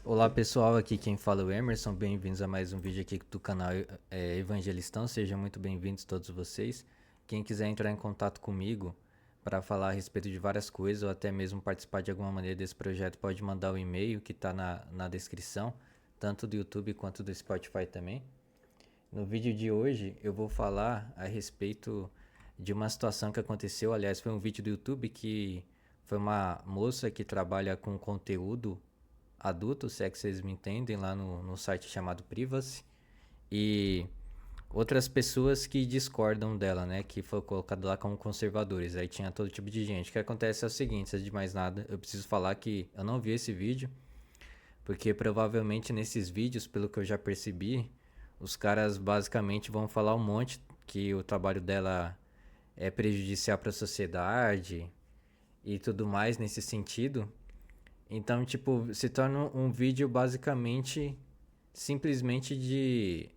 Olá pessoal, aqui quem fala é o Emerson, bem-vindos a mais um vídeo aqui do canal Evangelistão, sejam muito bem-vindos todos vocês. Quem quiser entrar em contato comigo para falar a respeito de várias coisas ou até mesmo participar de alguma maneira desse projeto, pode mandar o e-mail que está na descrição, tanto do YouTube quanto do Spotify também. No vídeo de hoje eu vou falar a respeito de uma situação que aconteceu, aliás foi um vídeo do YouTube que foi uma moça que trabalha com conteúdo adulto, se é que vocês me entendem, lá no site chamado Privacy, e outras pessoas que discordam dela, né, que foi colocado lá como conservadores, aí tinha todo tipo de gente. O que acontece é o seguinte, antes de mais nada, eu preciso falar que eu não vi esse vídeo, porque provavelmente nesses vídeos, pelo que eu já percebi, os caras basicamente vão falar um monte que o trabalho dela é prejudicial para a sociedade e tudo mais nesse sentido. Então, tipo, se torna um vídeo basicamente simplesmente de.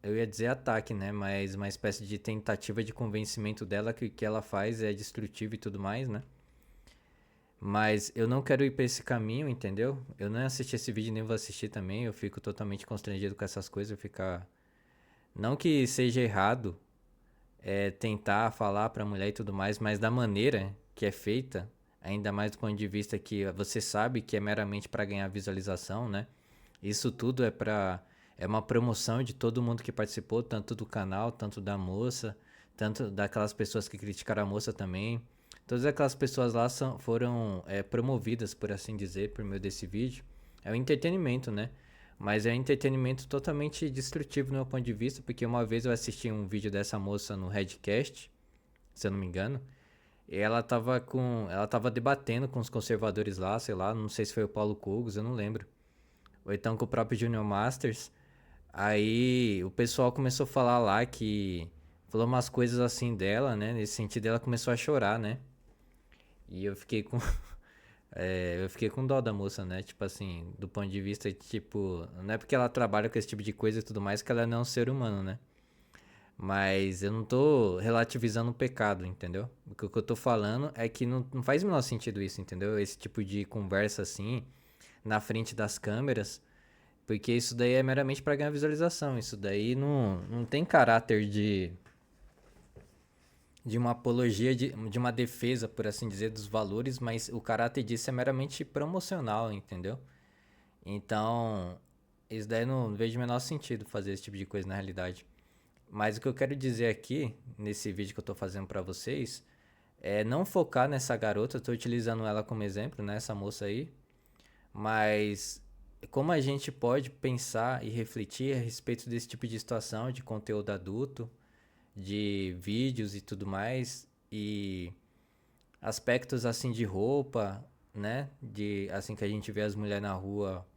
Eu ia dizer ataque, né? Mas uma espécie de tentativa de convencimento dela que o que ela faz é destrutivo e tudo mais, né? Mas eu não quero ir pra esse caminho, entendeu? Eu não assisti esse vídeo nem vou assistir também. Eu fico totalmente constrangido com essas coisas. Eu ficar. Não que seja errado tentar falar pra mulher e tudo mais, mas da maneira que é feita, ainda mais do ponto de vista que você sabe que é meramente para ganhar visualização, né? Isso tudo é uma promoção de todo mundo que participou, tanto do canal, tanto da moça, tanto daquelas pessoas que criticaram a moça também. Todas aquelas pessoas lá foram promovidas, por assim dizer, por meio desse vídeo. É um entretenimento, né? Mas é um entretenimento totalmente destrutivo no meu ponto de vista, porque uma vez eu assisti um vídeo dessa moça no Redcast, se eu não me engano, e ela tava debatendo com os conservadores lá, sei lá, não sei se foi o Paulo Cogos, eu não lembro. Ou então com o próprio Junior Masters. Aí o pessoal começou a falar lá que. Falou umas coisas assim dela, né? Nesse sentido, ela começou a chorar, né? E eu fiquei com. Eu fiquei com dó da moça, né? Tipo assim, do ponto de vista, tipo. Não é porque ela trabalha com esse tipo de coisa e tudo mais que ela não é um ser humano, né? Mas eu não tô relativizando o pecado, entendeu? O que eu tô falando é que não faz o menor sentido isso, entendeu? Esse tipo de conversa assim, na frente das câmeras. Porque isso daí é meramente para ganhar visualização. Isso daí não tem caráter de uma apologia, de uma defesa, por assim dizer, dos valores, mas o caráter disso é meramente promocional, entendeu? Então, isso daí não vejo o menor sentido fazer esse tipo de coisa na realidade. Mas o que eu quero dizer aqui, nesse vídeo que eu tô fazendo para vocês, é não focar nessa garota, eu tô utilizando ela como exemplo, né, essa moça aí, mas como a gente pode pensar e refletir a respeito desse tipo de situação de conteúdo adulto, de vídeos e tudo mais, e aspectos assim de roupa, né? De assim que a gente vê as mulheres na rua,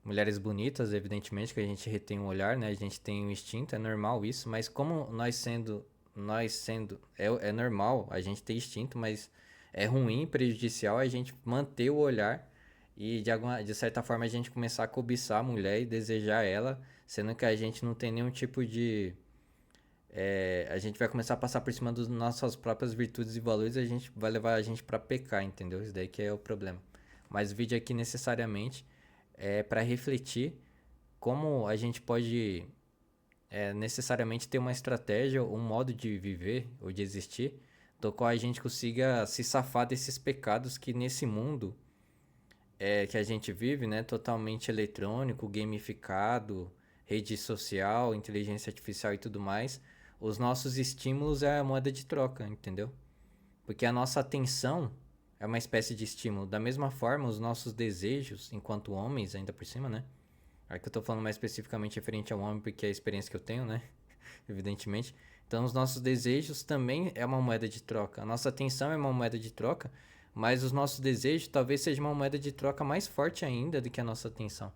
mulheres bonitas, evidentemente que a gente retém um olhar, né? A gente tem um instinto, é normal isso, mas como nós sendo é normal a gente ter instinto, mas é ruim, prejudicial a gente manter o olhar e de certa forma a gente começar a cobiçar a mulher e desejar ela, sendo que a gente não tem nenhum tipo de a gente vai começar a passar por cima das nossas próprias virtudes e valores e a gente vai levar a gente para pecar, entendeu? Isso daí que é o problema. Mas o vídeo aqui necessariamente é para refletir como a gente pode necessariamente ter uma estratégia, um modo de viver ou de existir, do qual a gente consiga se safar desses pecados que nesse mundo que a gente vive, né, totalmente eletrônico, gamificado, rede social, inteligência artificial e tudo mais, os nossos estímulos é a moeda de troca, entendeu? Porque a nossa atenção é uma espécie de estímulo. Da mesma forma, os nossos desejos, enquanto homens, ainda por cima, né? Aqui eu tô falando mais especificamente referente ao homem, porque é a experiência que eu tenho, né? Evidentemente. Então, os nossos desejos também é uma moeda de troca. A nossa atenção é uma moeda de troca, mas os nossos desejos talvez seja uma moeda de troca mais forte ainda do que a nossa atenção.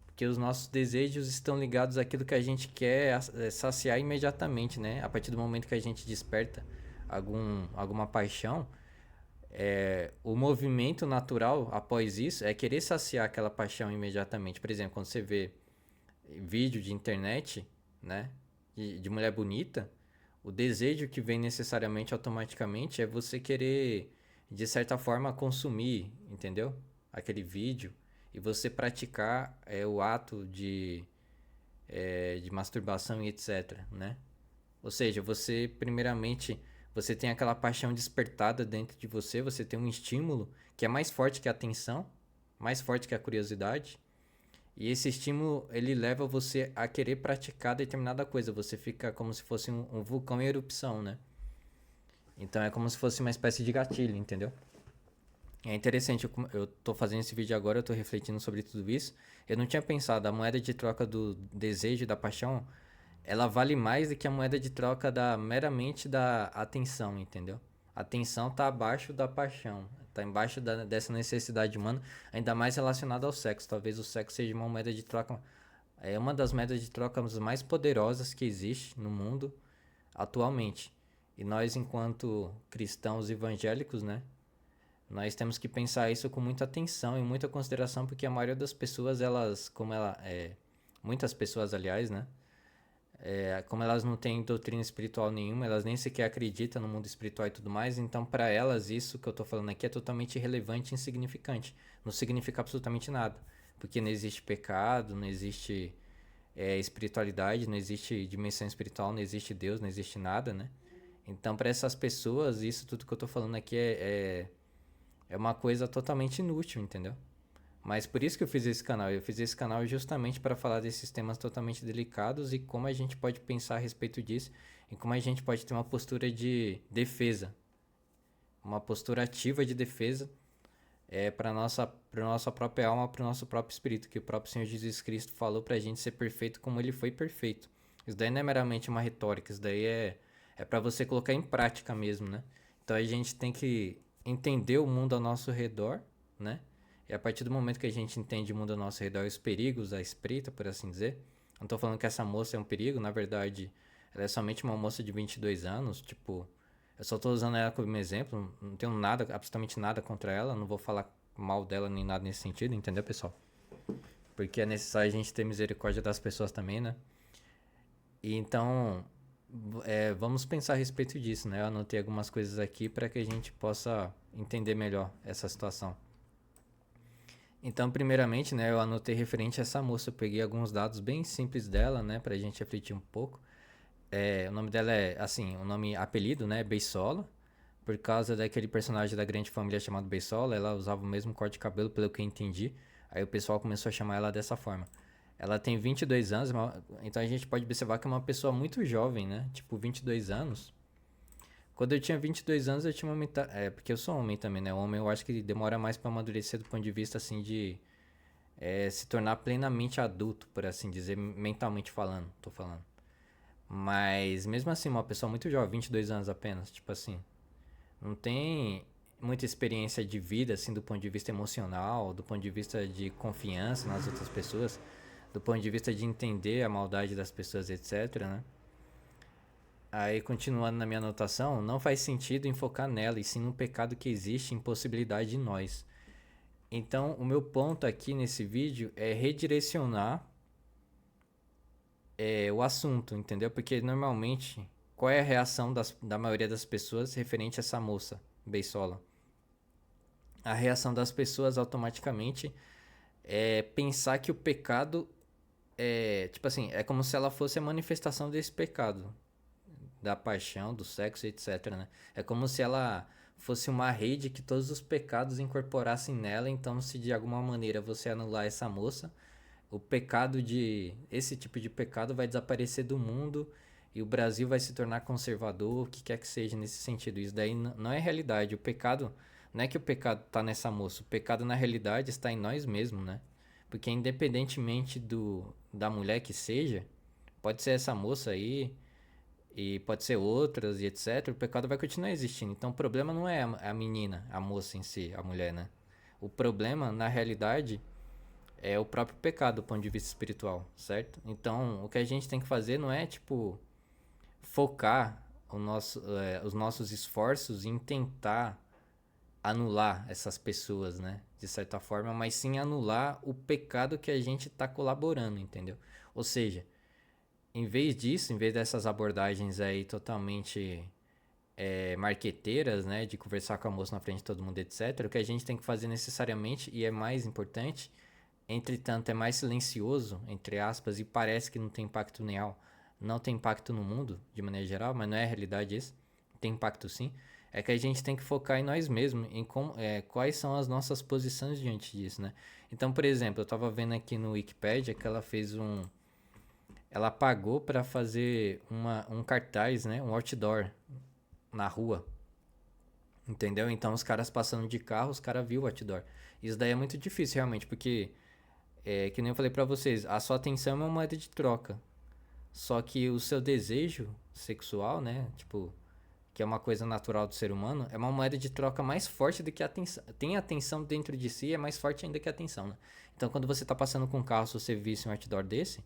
Porque os nossos desejos estão ligados àquilo que a gente quer saciar imediatamente, né? A partir do momento que a gente desperta alguma paixão, o movimento natural após isso é querer saciar aquela paixão imediatamente. Por exemplo, quando você vê vídeo de internet, né, de mulher bonita, o desejo que vem necessariamente automaticamente é você querer, de certa forma, consumir, entendeu? aquele vídeo e você praticar o ato de masturbação e etc, né? Ou seja, você primeiramente você tem aquela paixão despertada dentro de você, você tem um estímulo que é mais forte que a atenção, mais forte que a curiosidade, e esse estímulo ele leva você a querer praticar determinada coisa, você fica como se fosse um vulcão em erupção, né? Então é como se fosse uma espécie de gatilho, entendeu? É interessante, eu tô fazendo esse vídeo agora, eu tô refletindo sobre tudo isso. Eu não tinha pensado, a moeda de troca do desejo e da paixão, ela vale mais do que a moeda de troca da meramente da atenção, entendeu? A atenção tá abaixo da paixão, tá embaixo dessa necessidade humana, ainda mais relacionada ao sexo. Talvez o sexo seja uma moeda de troca, é uma das moedas de troca mais poderosas que existe no mundo atualmente. E nós, enquanto cristãos evangélicos, né? Nós temos que pensar isso com muita atenção e muita consideração, porque a maioria das pessoas, muitas pessoas, aliás, né? Como elas não têm doutrina espiritual nenhuma, elas nem sequer acreditam no mundo espiritual e tudo mais, então para elas isso que eu tô falando aqui é totalmente irrelevante e insignificante. Não significa absolutamente nada, porque não existe pecado, não existe espiritualidade, não existe dimensão espiritual, não existe Deus, não existe nada, né? Então para essas pessoas, isso tudo que eu tô falando aqui é uma coisa totalmente inútil, entendeu? Mas por isso que eu fiz esse canal. Eu fiz esse canal justamente para falar desses temas totalmente delicados e como a gente pode pensar a respeito disso e como a gente pode ter uma postura de defesa, uma postura ativa de defesa para nossa própria alma, para o nosso próprio espírito, que o próprio Senhor Jesus Cristo falou para a gente ser perfeito como ele foi perfeito. Isso daí não é meramente uma retórica, isso daí é para você colocar em prática mesmo, né? Então a gente tem que entender o mundo ao nosso redor, né? E a partir do momento que a gente entende o mundo ao nosso redor, os perigos à espreita, por assim dizer. Não tô falando que essa moça é um perigo, na verdade, ela é somente uma moça de 22 anos, tipo, eu só tô usando ela como exemplo, não tenho nada, absolutamente nada contra ela, não vou falar mal dela nem nada nesse sentido, entendeu, pessoal? Porque é necessário a gente ter misericórdia das pessoas também, né? E então, vamos pensar a respeito disso, né? Eu anotei algumas coisas aqui para que a gente possa entender melhor essa situação. Então, primeiramente, né, eu anotei referente a essa moça, eu peguei alguns dados bem simples dela, né, pra gente refletir um pouco. O nome dela é, assim, o nome apelido, né, Beisola, por causa daquele personagem da Grande Família chamado Beisola, ela usava o mesmo corte de cabelo, pelo que eu entendi, aí o pessoal começou a chamar ela dessa forma. Ela tem 22 anos, então a gente pode observar que é uma pessoa muito jovem, né, tipo 22 anos. Quando eu tinha 22 anos, eu tinha uma porque eu sou homem também, né? O homem eu acho que demora mais pra amadurecer do ponto de vista, assim, de se tornar plenamente adulto, por assim dizer, mentalmente falando, tô falando. Mas mesmo assim, uma pessoa muito jovem, 22 anos apenas, tipo assim, não tem muita experiência de vida, assim, do ponto de vista emocional, do ponto de vista de confiança nas outras pessoas, do ponto de vista de entender a maldade das pessoas, etc, né? Aí, continuando na minha anotação, não faz sentido enfocar nela, e sim no pecado que existe em possibilidade de nós. Então, o meu ponto aqui nesse vídeo é redirecionar o assunto, entendeu? Porque normalmente, qual é a reação da maioria das pessoas referente a essa moça, Beisola? A reação das pessoas automaticamente é pensar que o pecado tipo assim, é como se ela fosse a manifestação desse pecado, da paixão, do sexo, etc, né? É como se ela fosse uma rede que todos os pecados incorporassem nela, então se de alguma maneira você anular essa moça, o pecado de esse tipo de pecado vai desaparecer do mundo e o Brasil vai se tornar conservador, o que quer que seja nesse sentido. Isso daí não é realidade. O pecado não é que o pecado está nessa moça, o pecado na realidade está em nós mesmos, né? Porque independentemente da mulher que seja, pode ser essa moça aí e pode ser outras e etc, o pecado vai continuar existindo. Então o problema não é a menina, a moça em si, a mulher, né? O problema, na realidade, é o próprio pecado do ponto de vista espiritual, certo? Então, o que a gente tem que fazer não é, tipo, focar os nossos esforços em tentar anular essas pessoas, né? De certa forma, mas sim anular o pecado que a gente está colaborando, entendeu? Ou seja, em vez disso, em vez dessas abordagens aí totalmente marqueteiras, né, de conversar com a moça na frente de todo mundo, etc. O que a gente tem que fazer necessariamente, e é mais importante, entretanto é mais silencioso, entre aspas, e parece que não tem impacto real, não tem impacto no mundo, de maneira geral, mas não é a realidade isso, tem impacto sim, é que a gente tem que focar em nós mesmos, em quais são as nossas posições diante disso, né? Então, por exemplo, eu tava vendo aqui no Wikipedia que ela pagou para fazer um cartaz, né, um outdoor na rua, entendeu? Então os caras passando de carro, os caras viu o outdoor. Isso daí é muito difícil realmente, porque que nem eu falei pra vocês, a sua atenção é uma moeda de troca. Só que o seu desejo sexual, né, tipo, que é uma coisa natural do ser humano, é uma moeda de troca mais forte do que a atenção. Tem a atenção dentro de si, é mais forte ainda que a atenção, né? Então quando você tá passando com um carro, se você visse um outdoor desse,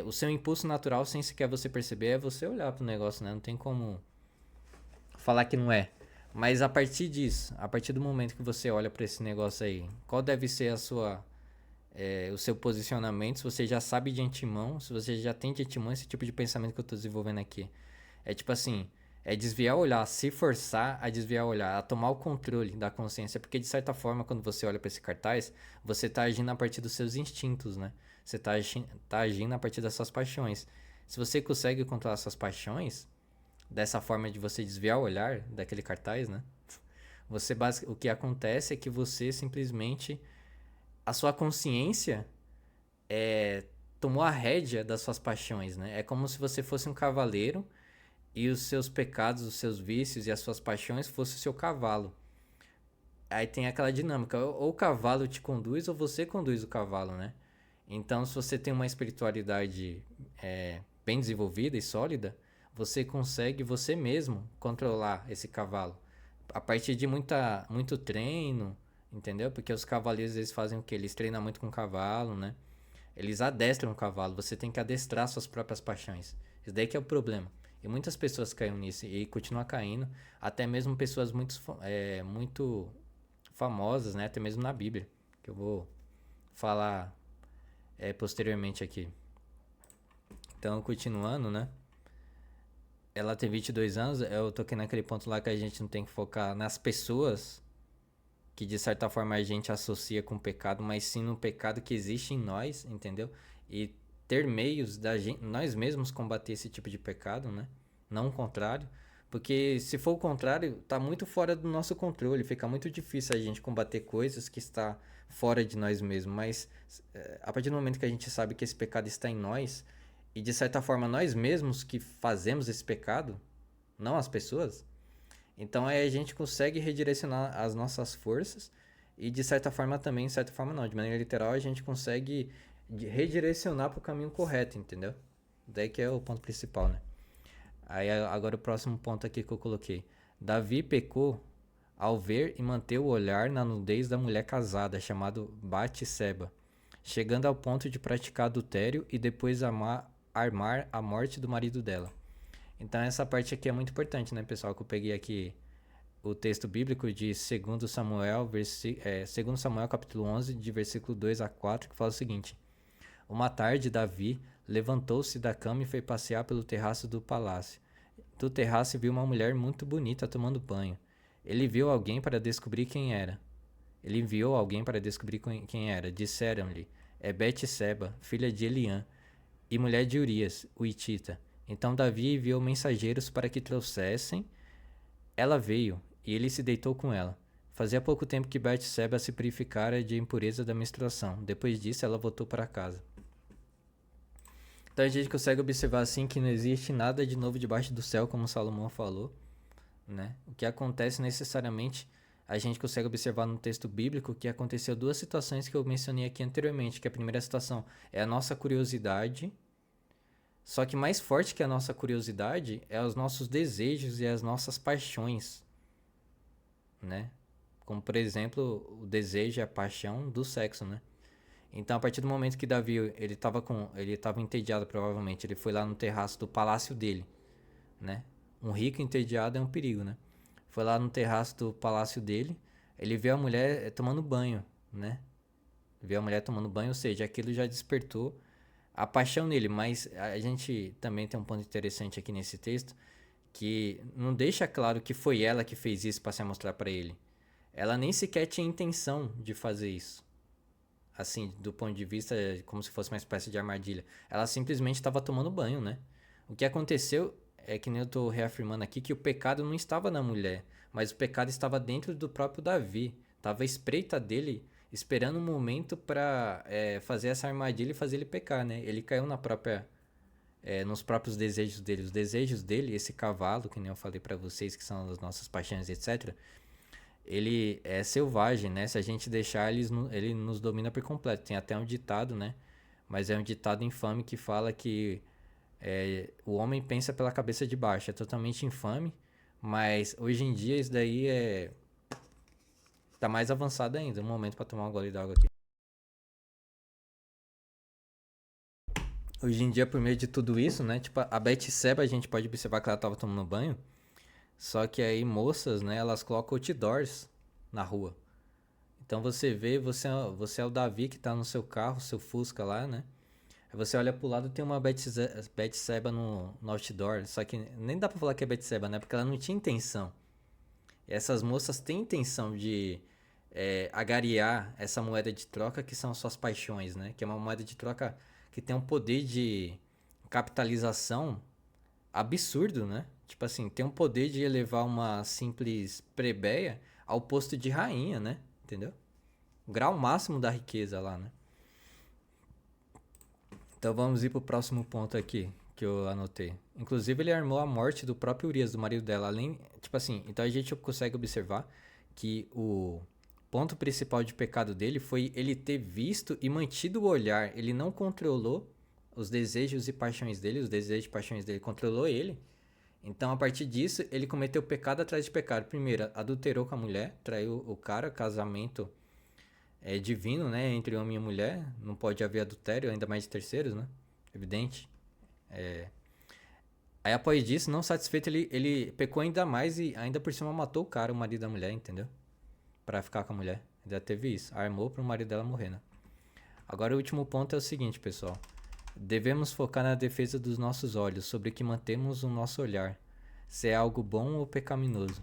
o seu impulso natural, sem sequer você perceber, é você olhar pro negócio, né? Não tem como falar que não é. Mas a partir disso, a partir do momento que você olha para esse negócio aí, qual deve ser o seu posicionamento? Se você já sabe de antemão, se você já tem de antemão esse tipo de pensamento que eu estou desenvolvendo aqui. É tipo assim, é desviar o olhar, se forçar a desviar o olhar, a tomar o controle da consciência, porque de certa forma, quando você olha para esse cartaz, você está agindo a partir dos seus instintos, né? Você tá agindo a partir das suas paixões. Se você consegue controlar suas paixões, dessa forma de você desviar o olhar daquele cartaz, né? O que acontece é que você simplesmente a sua consciência tomou a rédea das suas paixões, né? É como se você fosse um cavaleiro e os seus pecados, os seus vícios e as suas paixões fossem o seu cavalo. Aí tem aquela dinâmica, ou o cavalo te conduz ou você conduz o cavalo, né? Então, se você tem uma espiritualidade bem desenvolvida e sólida, você consegue você mesmo controlar esse cavalo. A partir de muito treino, entendeu? Porque os cavaleiros eles fazem o quê? Eles treinam muito com o cavalo, né? Eles adestram o cavalo. Você tem que adestrar suas próprias paixões. Isso daí que é o problema. E muitas pessoas caem nisso e continuam caindo. Até mesmo pessoas muito famosas, né? Até mesmo na Bíblia. Que eu vou falar posteriormente aqui. Então, continuando, né? Ela tem 22 anos. Eu toquei naquele ponto lá que a gente não tem que focar nas pessoas que de certa forma a gente associa com o pecado, mas sim no pecado que existe em nós, entendeu? E ter meios da gente, nós mesmos combater esse tipo de pecado, né? Não o contrário. Porque se for o contrário, tá muito fora do nosso controle, fica muito difícil a gente combater coisas que está fora de nós mesmos, mas a partir do momento que a gente sabe que esse pecado está em nós, e de certa forma nós mesmos que fazemos esse pecado, não as pessoas, então aí a gente consegue redirecionar as nossas forças e de certa forma também, de certa forma não, de maneira literal a gente consegue redirecionar para o caminho correto, entendeu? Daí que é o ponto principal, né? Aí agora o próximo ponto aqui que eu coloquei. Davi pecou ao ver e manter o olhar na nudez da mulher casada, chamado Batseba, chegando ao ponto de praticar adultério e depois armar a morte do marido dela. Então essa parte aqui é muito importante, né, pessoal? Que eu peguei aqui o texto bíblico de 2 Samuel, 2 Samuel capítulo 11, de versículo 2 a 4, que fala o seguinte: Uma tarde, Davi levantou-se da cama e foi passear pelo terraço do palácio. Do terraço viu uma mulher muito bonita tomando banho. Ele viu alguém para descobrir quem era. Ele enviou alguém para descobrir quem era. Disseram-lhe: É Betseba, filha de Eliã, e mulher de Urias, o Hitita. Então Davi enviou mensageiros para que trouxessem. Ela veio, e ele se deitou com ela. Fazia pouco tempo que Betseba se purificara de impureza da menstruação. Depois disso, ela voltou para casa. Então a gente consegue observar assim que não existe nada de novo debaixo do céu, como Salomão falou, né? O que acontece necessariamente, a gente consegue observar no texto bíblico que aconteceu duas situações que eu mencionei aqui anteriormente, que a primeira situação é a nossa curiosidade, só que mais forte que a nossa curiosidade é os nossos desejos e as nossas paixões, né? Como por exemplo, o desejo e a paixão do sexo, né? Então, a partir do momento que Davi, ele tava entediado provavelmente, ele foi lá no terraço do palácio dele, né? Um rico entediado é um perigo, né? Foi lá no terraço do palácio dele, ele viu a mulher tomando banho, né? Viu a mulher tomando banho, ou seja, aquilo já despertou a paixão nele, mas a gente também tem um ponto interessante aqui nesse texto, que não deixa claro que foi ela que fez isso pra se mostrar pra ele. Ela nem sequer tinha intenção de fazer isso. Assim, do ponto de vista como se fosse uma espécie de armadilha. Ela simplesmente estava tomando banho, né? O que aconteceu é que nem eu tô reafirmando aqui que o pecado não estava na mulher, mas o pecado estava dentro do próprio Davi. Tava à espreita dele, esperando um momento pra fazer essa armadilha e fazer ele pecar, né? Ele caiu na própria nos próprios desejos dele. Os desejos dele, esse cavalo, que nem eu falei pra vocês, que são as nossas paixões, etc. Ele é selvagem, né? Se a gente deixar, ele nos domina por completo. Tem até um ditado, né? Mas é um ditado infame que fala que o homem pensa pela cabeça de baixo. É totalmente infame. Mas hoje em dia isso daí tá mais avançado ainda. Um momento pra tomar um gole d'água aqui. Hoje em dia, por meio de tudo isso, né? Tipo, a Betseba, a gente pode observar que ela tava tomando banho. Só que aí moças, né? Elas colocam outdoors na rua. Então você vê, você é o Davi que tá no seu carro, seu Fusca lá, né? Aí você olha pro lado, tem uma Betseba no outdoor. Só que nem dá pra falar que é Betseba, né? Porque ela não tinha intenção. E essas moças têm intenção de agariar essa moeda de troca que são suas paixões, né? Que é uma moeda de troca que tem um poder de capitalização absurdo, né? Tipo assim, tem um poder de elevar uma simples plebeia ao posto de rainha, né? Entendeu? O grau máximo da riqueza lá, né? Então vamos ir pro próximo ponto aqui que eu anotei. Inclusive ele armou a morte do próprio Urias, do marido dela. Além, tipo assim, então a gente consegue observar que o ponto principal de pecado dele foi ele ter visto e mantido o olhar. Ele não controlou os desejos e paixões dele, os desejos e paixões dele controlou ele. Então, a partir disso, ele cometeu pecado atrás de pecado. Primeiro, adulterou com a mulher, traiu o cara, casamento divino, né? Entre homem e mulher. Não pode haver adultério, ainda mais de terceiros, né? Evidente. Aí, após disso, não satisfeito, ele pecou ainda mais e ainda por cima matou o cara, o marido da mulher, entendeu? Pra ficar com a mulher. Ainda teve isso. Armou pro marido dela morrer, né? Agora, o último ponto é o seguinte, pessoal. Devemos focar na defesa dos nossos olhos, sobre o que mantemos o nosso olhar, se é algo bom ou pecaminoso.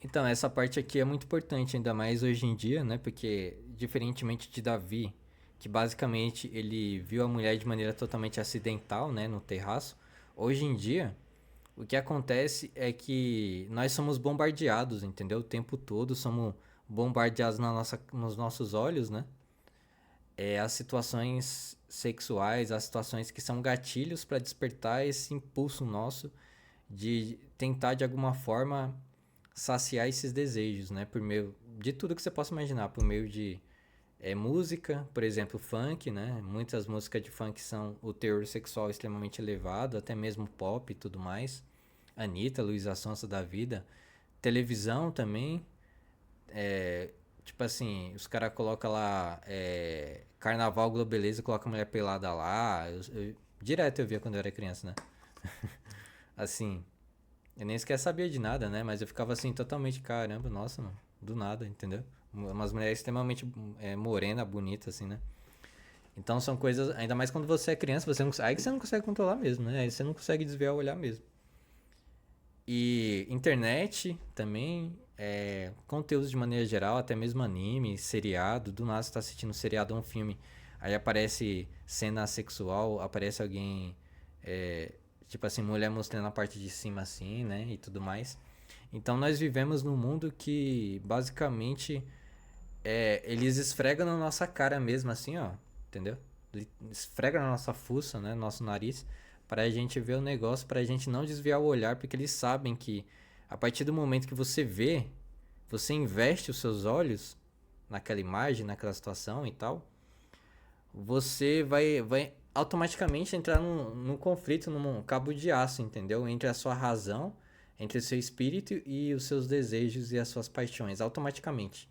Então, essa parte aqui é muito importante, ainda mais hoje em dia, né? Porque, diferentemente de Davi, que basicamente ele viu a mulher de maneira totalmente acidental, né? No terraço. Hoje em dia, o que acontece é que nós somos bombardeados, entendeu? O tempo todo somos bombardeados nos nossos olhos, né? As situações sexuais, as situações que são gatilhos para despertar esse impulso nosso de tentar de alguma forma saciar esses desejos, né? Por meio de tudo que você possa imaginar, por meio de música, por exemplo, funk, né? Muitas músicas de funk são o teor sexual extremamente elevado, até mesmo pop e tudo mais. Anitta, Luísa Sonza da vida. Televisão também, tipo assim, os caras colocam lá Carnaval Globeleza, coloca a mulher pelada lá. Direto eu via quando eu era criança, né? Assim, eu nem sequer sabia de nada, né? Mas eu ficava assim, totalmente, caramba, nossa, mano, do nada, entendeu? Umas mulheres extremamente morena, bonita, assim, né? Então são coisas, ainda mais quando você é criança, aí que você não consegue controlar mesmo, né? Aí você não consegue desviar o olhar mesmo. E internet também, conteúdos de maneira geral, até mesmo anime, seriado. Do nada você tá assistindo um seriado ou um filme, aí aparece cena sexual, aparece alguém, tipo assim, mulher mostrando a parte de cima assim, né? E tudo mais. Então nós vivemos num mundo que basicamente eles esfregam na nossa cara mesmo, assim, ó, entendeu? Esfrega na nossa fuça, né? Nosso nariz, pra gente ver o negócio, pra gente não desviar o olhar, porque eles sabem que a partir do momento que você vê, você investe os seus olhos naquela imagem, naquela situação e tal, você vai automaticamente entrar num conflito, num cabo de aço, entendeu? Entre a sua razão, entre o seu espírito e os seus desejos e as suas paixões, automaticamente.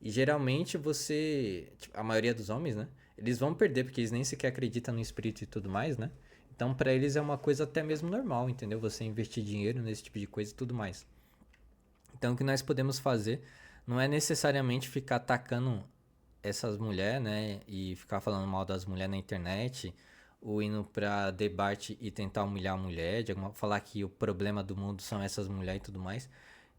E geralmente você, tipo, a maioria dos homens, né? Eles vão perder porque eles nem sequer acreditam no espírito e tudo mais, né? Então pra eles é uma coisa até mesmo normal, entendeu? Você investir dinheiro nesse tipo de coisa e tudo mais. Então o que nós podemos fazer não é necessariamente ficar atacando essas mulheres, né? E ficar falando mal das mulheres na internet ou indo pra debate e tentar humilhar a mulher, falar que o problema do mundo são essas mulheres e tudo mais.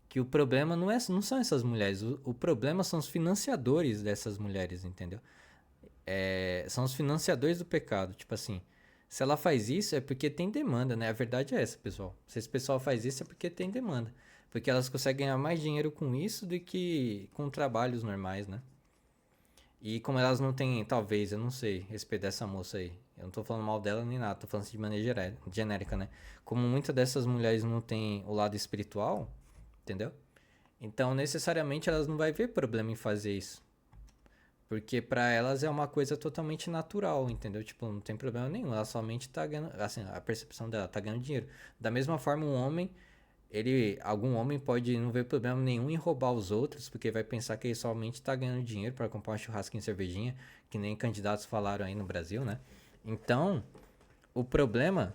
Que o problema não são essas mulheres, o problema são os financiadores dessas mulheres, entendeu? São os financiadores do pecado. Tipo assim, se ela faz isso é porque tem demanda, né? A verdade é essa, pessoal. Se esse pessoal faz isso é porque tem demanda. Porque elas conseguem ganhar mais dinheiro com isso do que com trabalhos normais, né? E como elas não têm, talvez, eu não sei, respeito dessa moça aí. Eu não tô falando mal dela nem nada, tô falando assim de maneira genérica, né? Como muitas dessas mulheres não têm o lado espiritual, entendeu? Então, necessariamente, elas não vai ver problema em fazer isso. Porque pra elas é uma coisa totalmente natural, entendeu? Tipo, não tem problema nenhum. Ela somente tá ganhando, assim, a percepção dela tá ganhando dinheiro. Da mesma forma, um homem, algum homem pode não ver problema nenhum em roubar os outros, porque vai pensar que ele somente tá ganhando dinheiro para comprar um churrasquinho e cervejinha, que nem candidatos falaram aí no Brasil, né? Então, o problema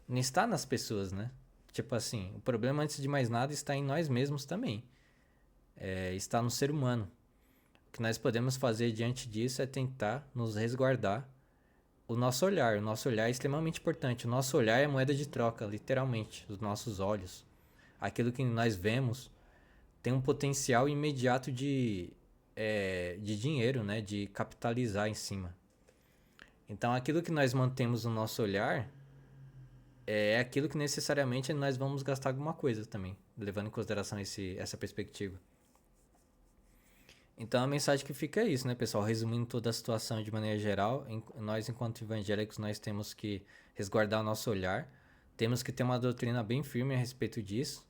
não está nas pessoas, né? Tipo assim, o problema antes de mais nada está em nós mesmos também. Está no ser humano. O que nós podemos fazer diante disso é tentar nos resguardar o nosso olhar. O nosso olhar é extremamente importante. O nosso olhar é moeda de troca, literalmente. Os nossos olhos. Aquilo que nós vemos tem um potencial imediato de dinheiro, né? De capitalizar em cima. Então, aquilo que nós mantemos no nosso olhar é aquilo que necessariamente nós vamos gastar alguma coisa também, levando em consideração essa perspectiva. Então a mensagem que fica é isso, né, pessoal? Resumindo toda a situação de maneira geral, nós, enquanto evangélicos, nós temos que resguardar o nosso olhar, temos que ter uma doutrina bem firme a respeito disso,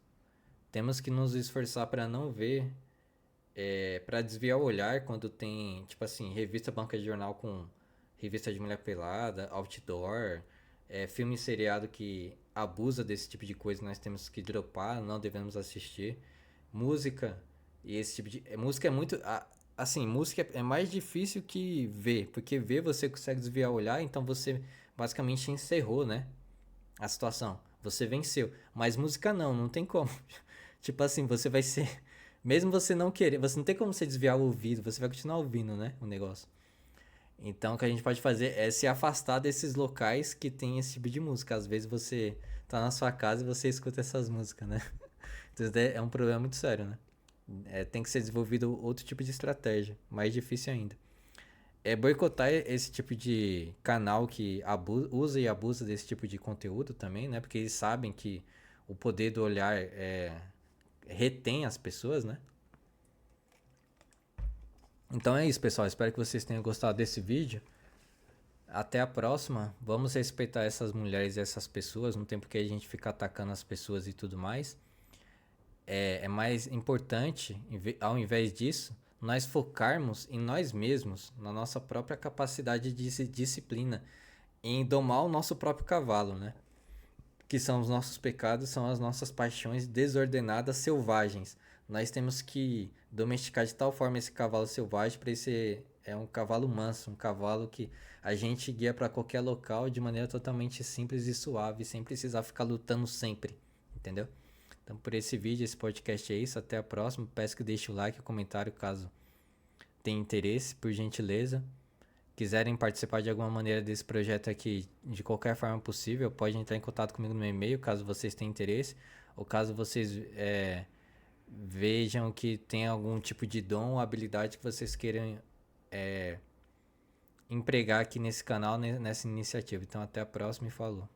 temos que nos esforçar para não ver, para desviar o olhar quando tem, tipo assim, revista banca de jornal com revista de mulher pelada, outdoor, filme seriado que abusa desse tipo de coisa, nós temos que dropar, não devemos assistir. Música e esse tipo de. Música é muito. Assim, música é mais difícil que ver, porque ver você consegue desviar o olhar, então você basicamente encerrou, né? A situação. Você venceu. Mas música não tem como. Tipo assim, você vai ser. Mesmo você não querer, você não tem como você desviar o ouvido, você vai continuar ouvindo, né? O negócio. Então, o que a gente pode fazer é se afastar desses locais que tem esse tipo de música. Às vezes você tá na sua casa e você escuta essas músicas, né? Então, é um problema muito sério, né? Tem que ser desenvolvido outro tipo de estratégia, mais difícil ainda. Boicotar esse tipo de canal que usa e abusa desse tipo de conteúdo também, né? Porque eles sabem que o poder do olhar retém as pessoas, né? Então é isso, pessoal. Espero que vocês tenham gostado desse vídeo. Até a próxima. Vamos respeitar essas mulheres e essas pessoas. Não tem porque a gente ficar atacando as pessoas e tudo mais. É mais importante, ao invés disso, nós focarmos em nós mesmos, na nossa própria capacidade de disciplina, em domar o nosso próprio cavalo, né? Que são os nossos pecados, são as nossas paixões desordenadas, selvagens. Nós temos que domesticar de tal forma esse cavalo selvagem para esse um cavalo manso, um cavalo que a gente guia para qualquer local de maneira totalmente simples e suave, sem precisar ficar lutando sempre, entendeu? Então, por esse vídeo, esse podcast é isso. Até a próxima. Peço que deixe o like e o comentário caso tenha interesse, por gentileza. Quiserem participar de alguma maneira desse projeto aqui, de qualquer forma possível, pode entrar em contato comigo no meu e-mail, caso vocês tenham interesse, ou caso vocês vejam que tem algum tipo de dom ou habilidade que vocês queiram empregar aqui nesse canal, nessa iniciativa. Então, até a próxima e falou.